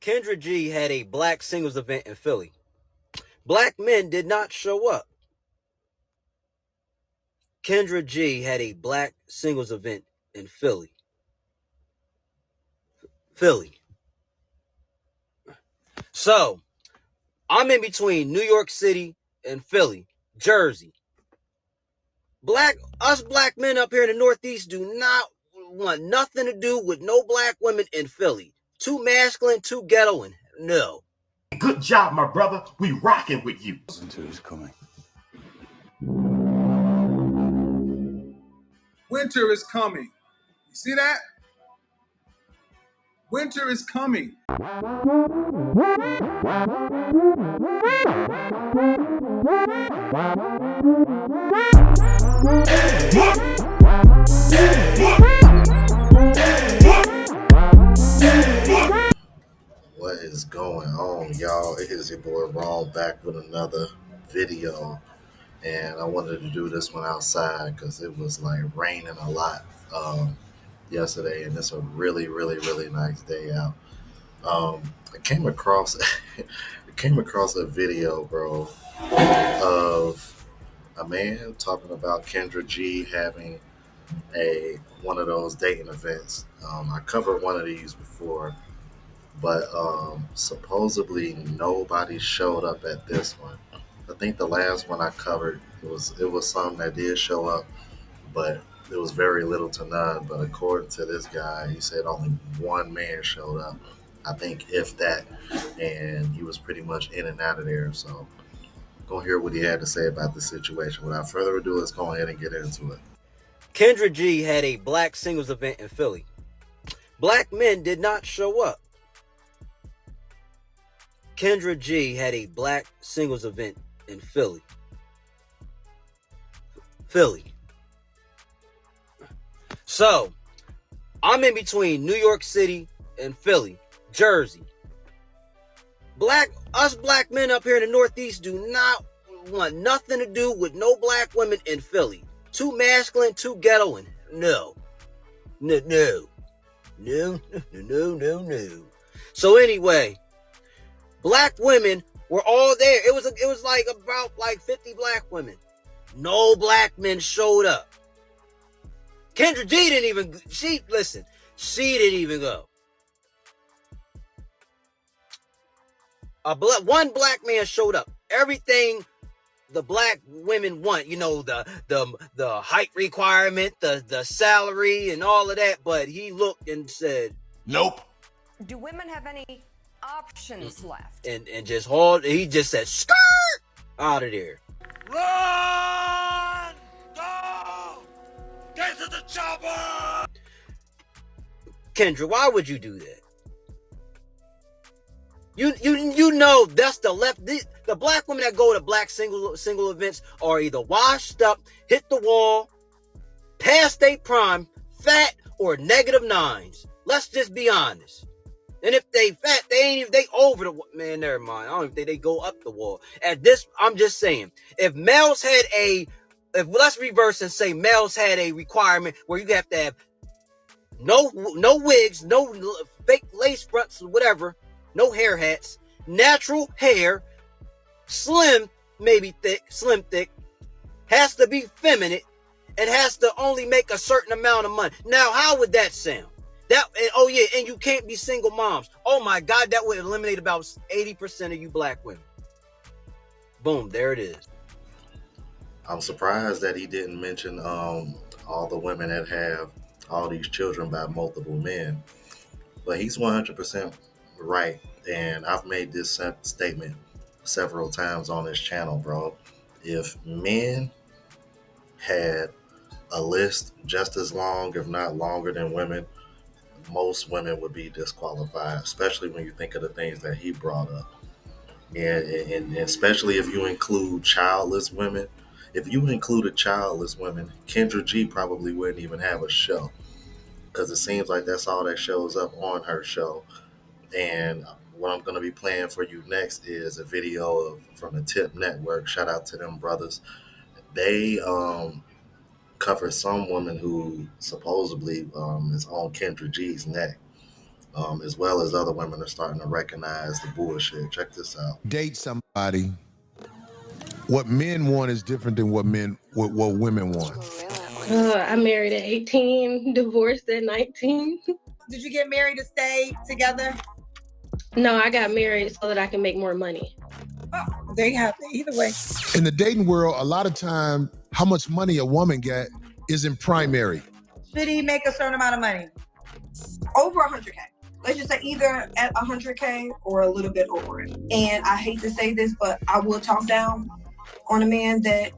Kendra G had a black singles event in Philly. Black men did not show up. Kendra G had a black singles event in Philly. So, I'm in between New York City and Philly, Jersey. Us black men up here in the Northeast do not want nothing to do with no black women in Philly. Too masculine, too ghetto, and no. Good job, my brother. We rocking with you. Winter is coming. Winter is coming. You see that? Winter is coming. What is going on, y'all? It is your boy Ron back with another video, and I wanted to do this one outside because it was like raining a lot yesterday, and it's a really nice day out. I came across a video, bro, of a man talking about Kendra G having one of those dating events. I covered one of these before, but supposedly nobody showed up at this one. I think the last one I covered it was some that did show up, but it was very little to none. But according to this guy, he said only one man showed up. I think if that, and he was pretty much in and out of there. So go hear what he had to say about the situation. Without further ado, let's go ahead and get into it. Kendra G had a black singles event in Philly. Black men did not show up. Kendra G had a black singles event in Philly. So, I'm in between New York City and Philly, Jersey. Us black men up here in the Northeast do not want nothing to do with no black women in Philly. Too masculine, too ghetto, and no. So anyway, black women were all there. It was like about 50 black women. No black men showed up. Kendra G didn't even, she didn't even go. One black man showed up. Everything the black women want, the height requirement, the salary and all of that, but he looked and said, Nope. Do women have any options left? And he just said, skirt, out of there. Run! Go! Get to the chopper! Kendra, why would you do that? You know that's the left. The black women that go to black single events are either washed up, hit the wall, past their prime, fat, or -9s. Let's just be honest. And if they fat, they over the man. Never mind. I don't even think they go up the wall. At this, I'm just saying, if let's reverse and say males had a requirement where you have to have no wigs, no fake lace fronts, whatever. No hair hats, natural hair, slim, maybe thick, has to be feminine, and has to only make a certain amount of money. Now, how would that sound? And you can't be single moms. Oh my God, that would eliminate about 80% of you black women. Boom, there it is. I'm surprised that he didn't mention all the women that have all these children by multiple men, but he's 100% right, and I've made this statement several times on this channel, bro. If men had a list just as long, if not longer than women, most women would be disqualified, especially when you think of the things that he brought up. And especially if you include childless women. If you included childless women, Kendra G probably wouldn't even have a show, because it seems like that's all that shows up on her show. And what I'm going to be playing for you next is a video from the Tip Network. Shout out to them brothers. They cover some woman who supposedly is on Kendra G's neck. as well as other women are starting to recognize the bullshit. Check this out. Date somebody. What men want is different than what women want. I married at 18, divorced at 19. Did you get married to stay together? No, I got married so that I can make more money. Oh, there you have it. Either way. In the dating world, a lot of time, how much money a woman get isn't primary. Should he make a certain amount of money? Over 100K. Let's just say either at 100K or a little bit over it. And I hate to say this, but I will talk down on a man that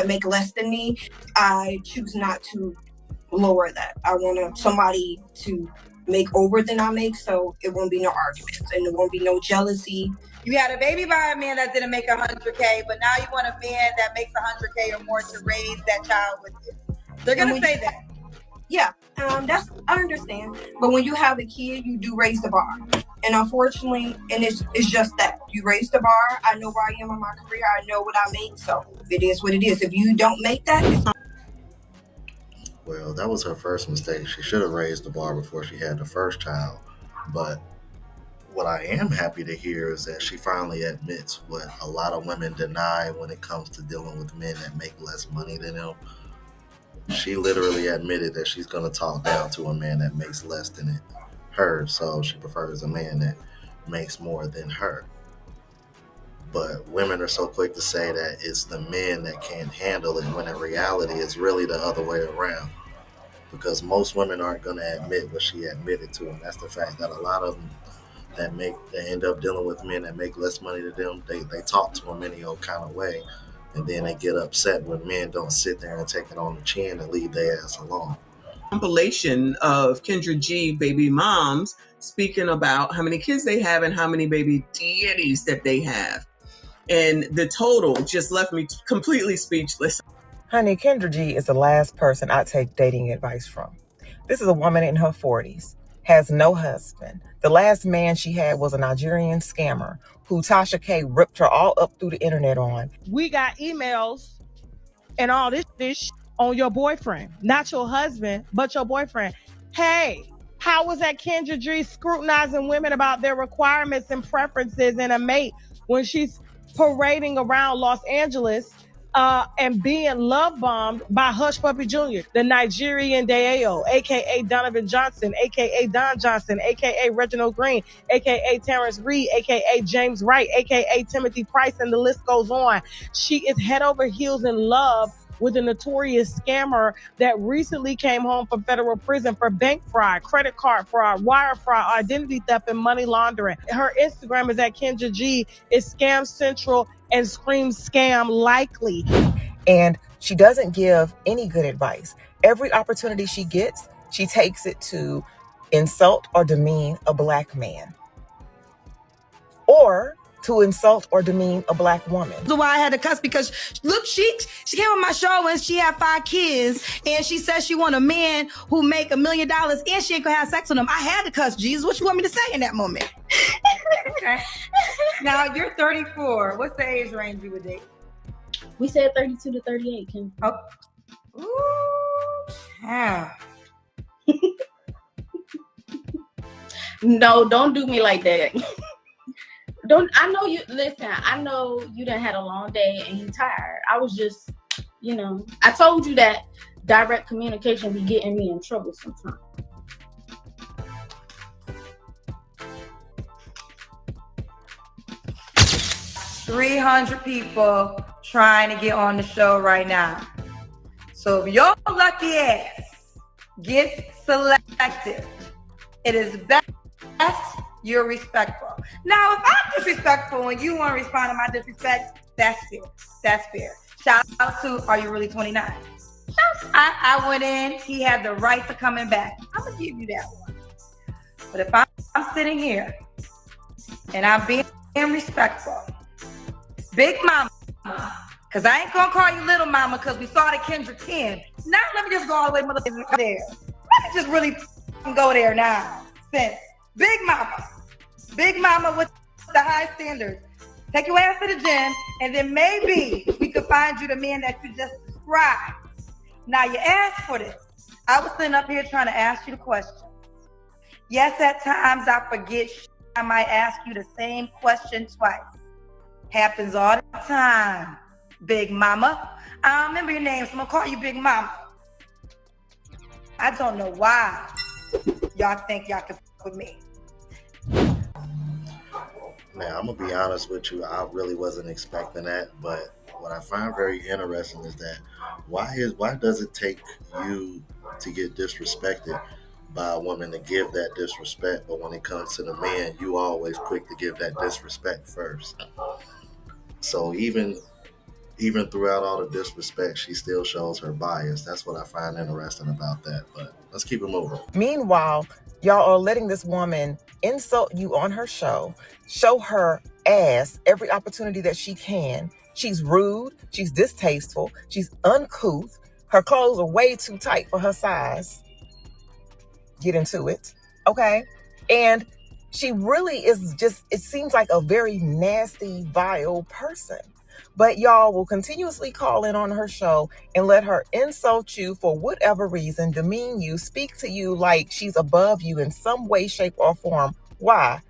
make less than me. I choose not to lower that. I want somebody to make over than I make, so it won't be no arguments and there won't be no jealousy. You had a baby by a man that didn't make 100K, but now you want a man that makes 100K or more to raise that child with you. They're gonna say that. Yeah, I understand. But when you have a kid, you do raise the bar. And unfortunately, and it's just that. You raise the bar. I know where I am in my career. I know what I make. So it is what it is. If you don't make that, it's not. Well, that was her first mistake. She should have raised the bar before she had the first child. But what I am happy to hear is that she finally admits what a lot of women deny when it comes to dealing with men that make less money than them. She literally admitted that she's going to talk down to a man that makes less than her, so she prefers a man that makes more than her. But women are so quick to say that it's the men that can't handle it, when in reality it's really the other way around. Because most women aren't going to admit what she admitted to, and that's the fact that a lot of them that end up dealing with men that make less money than them, they talk to them any old kind of way, and then they get upset when men don't sit there and take it on the chin and leave their ass alone. Compilation of Kendra G baby moms speaking about how many kids they have and how many baby daddies that they have. And the total just left me completely speechless. Honey, Kendra G is the last person I take dating advice from. This is a woman in her 40s, has no husband. The last man she had was a Nigerian scammer who Tasha K ripped her all up through the internet on. We got emails and all this on your boyfriend, not your husband, but your boyfriend. Hey, how was that Kendra G scrutinizing women about their requirements and preferences in a mate when she's parading around Los Angeles and being love bombed by Hush Puppy Jr., the Nigerian Deo, aka Donovan Johnson, aka Don Johnson, aka Reginald Green, aka Terrence Reed, aka James Wright, aka Timothy Price, and the list goes on. She is head over heels in love with a notorious scammer that recently came home from federal prison for bank fraud, credit card fraud, wire fraud, identity theft, and money laundering. Her Instagram is at Kendra G. It's Scam Central and screams scam likely. And she doesn't give any good advice. Every opportunity she gets, she takes it to insult or demean a black man, or to insult or demean a black woman. That's why I had to cuss, because look, she came on my show and she had 5 kids and she says she want a man who make $1 million and she ain't gonna have sex with him. I had to cuss. Jesus, what you want me to say in that moment? Okay. Now you're 34. What's the age range you would date? We said 32 to 38, Kim. Oh. Ooh, yeah. No, don't do me like that. I know you done had a long day and you tired. I was just, I told you that direct communication be getting me in trouble sometimes. $300 people trying to get on the show right now. So if your lucky ass gets selected, it is best you're respectful. Now, if I'm disrespectful and you want to respond to my disrespect, that's fair. That's fair. Shout out to Are You Really 29? I went in. He had the right to coming back. I'm going to give you that one. But if I'm sitting here and I'm being respectful, Big Mama, because I ain't going to call you Little Mama because we saw the Kendra 10. Now let me just go all the way motherfucking there. Let me just really go there now. Since Big Mama with the high standards. Take your ass to the gym, and then maybe we could find you the man that you just described. Now you asked for this. I was sitting up here trying to ask you the question. Yes, at times I forget. I might ask you the same question twice. Happens all the time, Big Mama. I don't remember your name, so I'm gonna call you Big Mama. I don't know why y'all think y'all can fuck with me. Man, I'm gonna be honest with you. I really wasn't expecting that, but what I find very interesting is that why does it take you to get disrespected by a woman to give that disrespect, but when it comes to the man, you always quick to give that disrespect first. So even throughout all the disrespect, she still shows her bias. That's what I find interesting about that. But let's keep it moving. Meanwhile, y'all are letting this woman insult you on her show, show her ass every opportunity that she can. She's rude, she's distasteful, she's uncouth. Her clothes are way too tight for her size. Get into it, okay? And she really is just, it seems like a very nasty, vile person. But y'all will continuously call in on her show and let her insult you for whatever reason, demean you, speak to you like she's above you in some way, shape, or form. Why?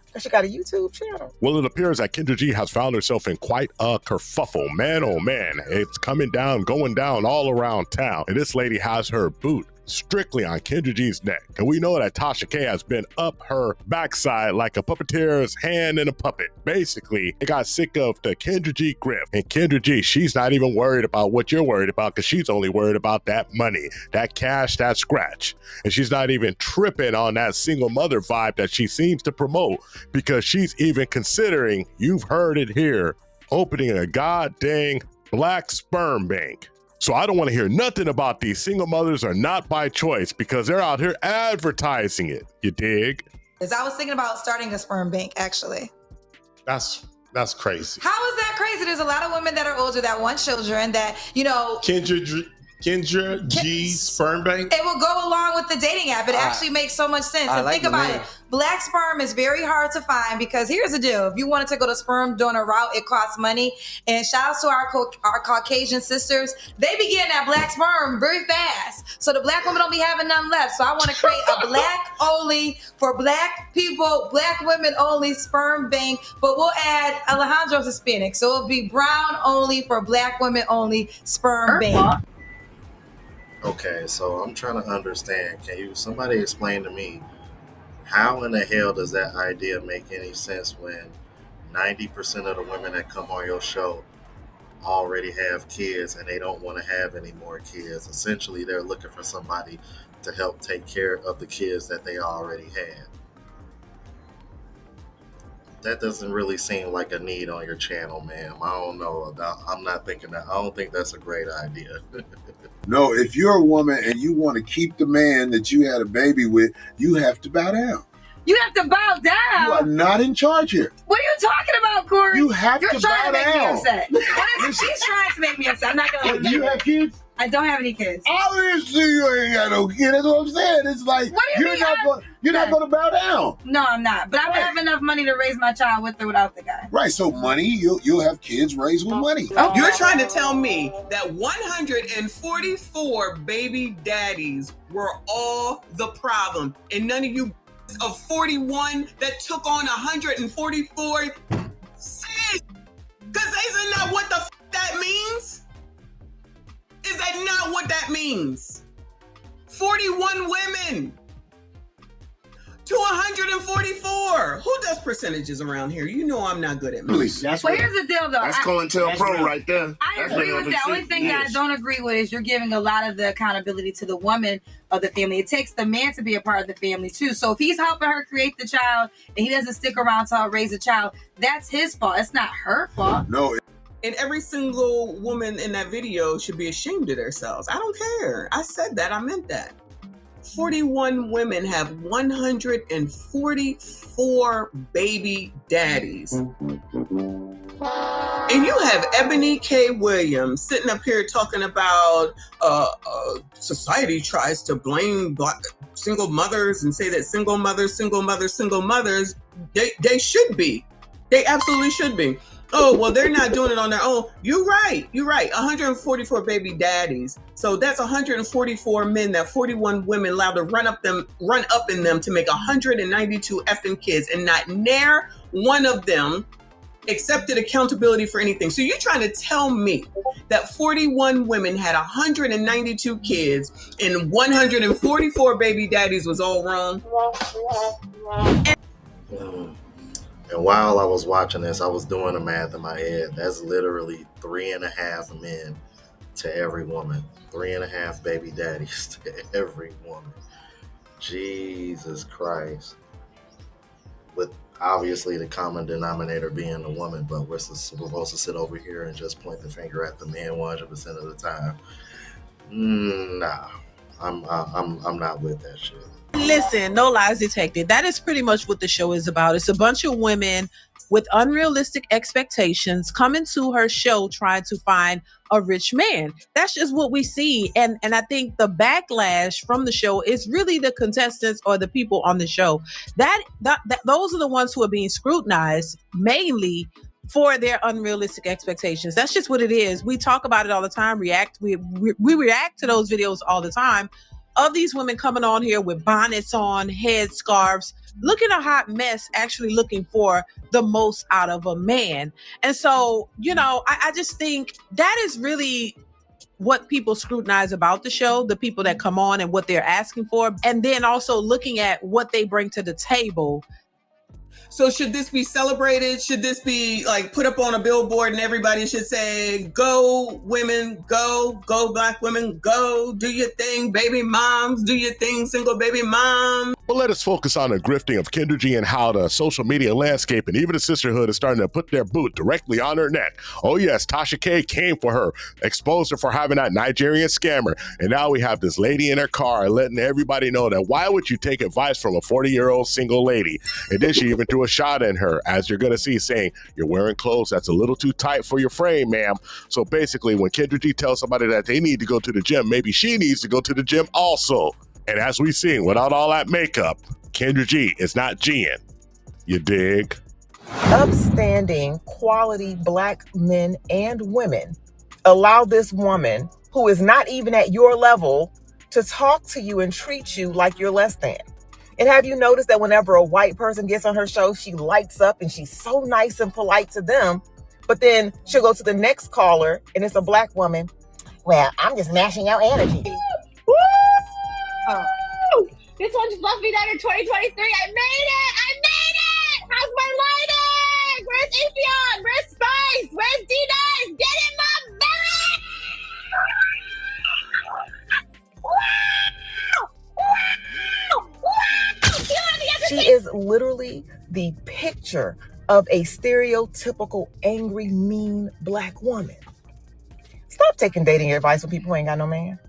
Because she got a YouTube channel. Well, it appears that Kendra G has found herself in quite a kerfuffle. Man, oh man, it's coming down, going down all around town. And this lady has her boot strictly on Kendra G's neck. And we know that Tasha K has been up her backside like a puppeteer's hand in a puppet. Basically, they got sick of the Kendra G grip. And Kendra G, she's not even worried about what you're worried about because she's only worried about that money, that cash, that scratch. And she's not even tripping on that single mother vibe that she seems to promote because she's even considering, you've heard it here, opening a goddamn black sperm bank. So I don't want to hear nothing about these single mothers are not by choice because they're out here advertising it. You dig? Because I was thinking about starting a sperm bank, actually. That's crazy. How is that crazy? There's a lot of women that are older that want children that, you know... Kendra G sperm bank? It will go along with the dating app. It actually makes so much sense. And think about it. Black sperm is very hard to find because here's the deal. If you wanted to go the sperm donor route, it costs money. And shout out to our Caucasian sisters. They be getting that black sperm very fast. So the black women don't be having none left. So I want to create a black only for black people, black women only sperm bank. But we'll add Alejandro's Hispanic. So it'll be brown only for black women only sperm bank. Okay, so I'm trying to understand. Can somebody explain to me how in the hell does that idea make any sense when 90% of the women that come on your show already have kids and they don't want to have any more kids? Essentially, they're looking for somebody to help take care of the kids that they already had. That doesn't really seem like a need on your channel, ma'am. I don't know. I'm not thinking that. I don't think that's a great idea. No, if you're a woman and you want to keep the man that you had a baby with, you have to bow down. You have to bow down. You are not in charge here. What are you talking about, Corey? You have You're to trying bow to make me down. upset. She's trying to make me upset. I'm not going to let Do you have kids? I don't have any kids. Obviously, you ain't got no kids. That's what I'm saying. It's like you're not going to bow down. No, I'm not. But I would have enough money to raise my child with or without the guy. Right. So money, you'll have kids raised with money. You're trying to tell me that 144 baby daddies were all the problem, and none of you of 41 that took on 144 sis? Because isn't that what the that means? Is that not what that means? 41 women to 144. Who does percentages around here? You know I'm not good at math. Here's the deal, though. That's COINTELPRO right there. I agree with that. The only thing that I don't agree with is you're giving a lot of the accountability to the woman of the family. It takes the man to be a part of the family, too. So if he's helping her create the child and he doesn't stick around to help raise the child, that's his fault. It's not her fault. No. And every single woman in that video should be ashamed of themselves. I don't care. I said that. I meant that. 41 women have 144 baby daddies. And you have Ebony K. Williams sitting up here talking about society tries to blame black single mothers and say that single mothers, they should be. They absolutely should be. Oh, well, they're not doing it on their own. You're right. 144 baby daddies. So that's 144 men that 41 women allowed to run up in them to make 192 effing kids, and not near one of them accepted accountability for anything. So you're trying to tell me that 41 women had 192 kids and 144 baby daddies was all wrong? And while I was watching this, I was doing the math in my head. That's literally 3.5 men to every woman. 3.5 baby daddies to every woman. Jesus Christ. With obviously the common denominator being the woman, but we're supposed to sit over here and just point the finger at the men 100% of the time. Nah, I'm not with that shit. Listen, no lies detected. That is pretty much what the show is about. It's a bunch of women with unrealistic expectations coming to her show trying to find a rich man. That's just what we see. And I think the backlash from the show is really the contestants or the people on the show. That those are the ones who are being scrutinized mainly for their unrealistic expectations. That's just what it is. We talk about it all the time. We react to those videos all the time of these women coming on here with bonnets on, head scarves, looking a hot mess, actually looking for the most out of a man. And so, I just think that is really what people scrutinize about the show, the people that come on and what they're asking for, and then also looking at what they bring to the table. So should this be celebrated? Should this be like put up on a billboard and everybody should say, go women, go black women, go, do your thing, baby moms, do your thing, single baby moms? But let us focus on the grifting of Kendra G and how the social media landscape and even the sisterhood is starting to put their boot directly on her neck. Oh yes, Tasha K came for her, exposed her for having that Nigerian scammer. And now we have this lady in her car letting everybody know that why would you take advice from a 40-year-old single lady? And then she even threw a shot in her, as you're going to see, saying, you're wearing clothes that's a little too tight for your frame, ma'am. So basically, when Kendra G tells somebody that they need to go to the gym, maybe she needs to go to the gym also. And as we've seen, without all that makeup, Kendra G is not G-ing. You dig? Upstanding, quality black men and women allow this woman, who is not even at your level, to talk to you and treat you like you're less than. And have you noticed that whenever a white person gets on her show, she lights up and she's so nice and polite to them, but then she'll go to the next caller and it's a black woman. Well, I'm just mashing out energy. This one just left me there in 2023. I made it! How's my lighting? Where's Atheon? Where's Spice? Where's D-Nice? Get in my belly! She is literally the picture of a stereotypical angry, mean black woman. Stop taking dating advice from people who ain't got no man.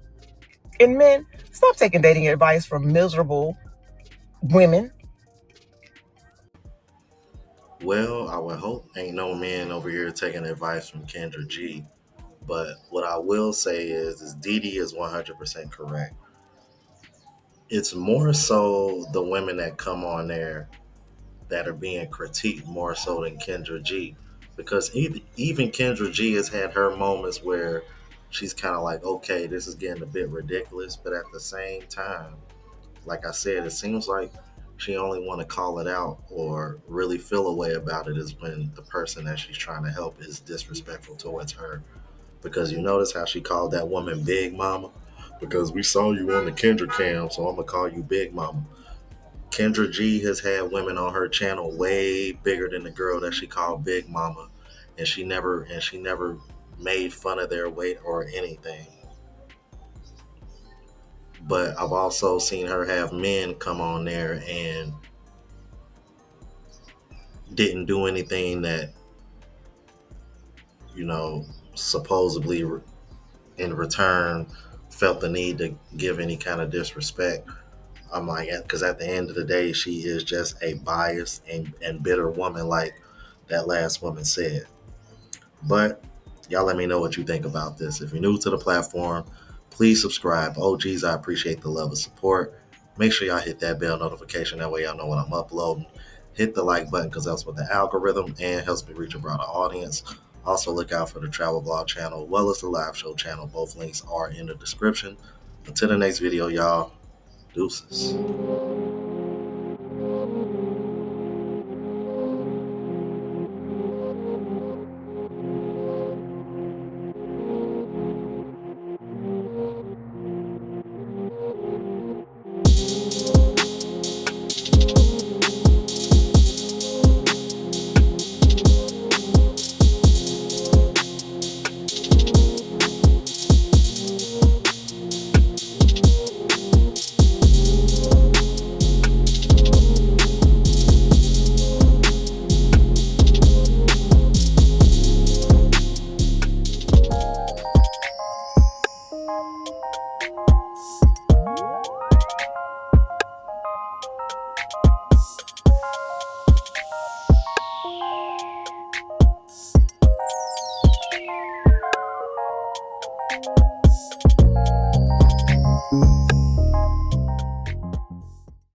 And men, stop taking dating advice from miserable women. Well, I would hope ain't no men over here taking advice from Kendra G. But what I will say is Dee Dee is 100% correct. It's more so the women that come on there that are being critiqued more so than Kendra G. Because even Kendra G has had her moments where she's kind of like, okay, this is getting a bit ridiculous. But at the same time, like I said, it seems like she only want to call it out or really feel a way about it is when the person that she's trying to help is disrespectful towards her. Because you notice how she called that woman Big Mama? Because we saw you on the Kendra cam, so I'm going to call you Big Mama. Kendra G has had women on her channel way bigger than the girl that she called Big Mama. And she never made fun of their weight or anything. But I've also seen her have men come on there and didn't do anything that, supposedly in return felt the need to give any kind of disrespect. I'm like, because at the end of the day, she is just a biased and bitter woman, like that last woman said. But y'all let me know what you think about this. If you're new to the platform, please subscribe. OGs, I appreciate the love and support. Make sure y'all hit that bell notification. That way y'all know when I'm uploading. hit the like button because that's what the algorithm and helps me reach a broader audience. Also, look out for the travel blog channel as well as the live show channel. Both links are in the description. Until the next video, y'all. Deuces.